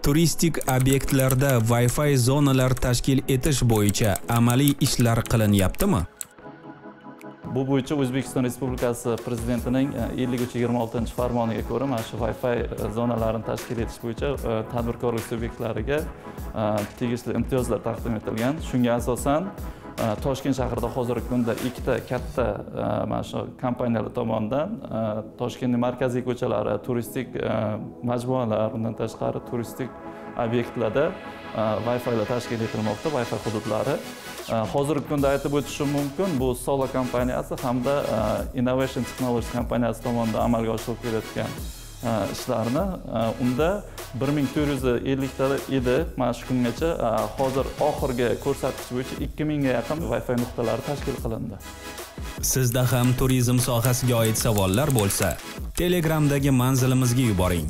Turistik obyektlarda Wi-Fi zonalar tashkil etish bo'yicha amaliy ishlar qilinyaptimi? Bu bo'yicha O'zbekiston Respublikasi Prezidentining 53-26 farmoniga ko'ra mana shu Wi-Fi zonalarini tashkil etish bo'yicha tadbirkorlik subyektlariga tegishli imtiyozlar taqdim etilgan. Shunga asosan Toshkent shahrida hozirgi kunda ikkita katta mana shu kompaniyalar tomonidan Toshkentning markaziy ko'chalari, turistik majmualar, undan tashqari turistik obyektlarda Wi-Fi'lar tashkil etilmoqda, Wi-Fi hududlari. Hozirgi kunda aytib o'tishim mumkin, bu Sola kompaniyasi hamda Innovation Technologies kompaniyasi tomonidan amalga oshirilib kelayotgan ishlarni unda 1450 ta edi, mana shu kungacha hozir oxirgi ko'rsatkich bo'yicha 2000 ga yaqin Wi-Fi nuqtalari tashkil qilindi. Sizda ham turizm sohasiga oid savollar bo'lsa, Telegramdagi manzilimizga yuboring.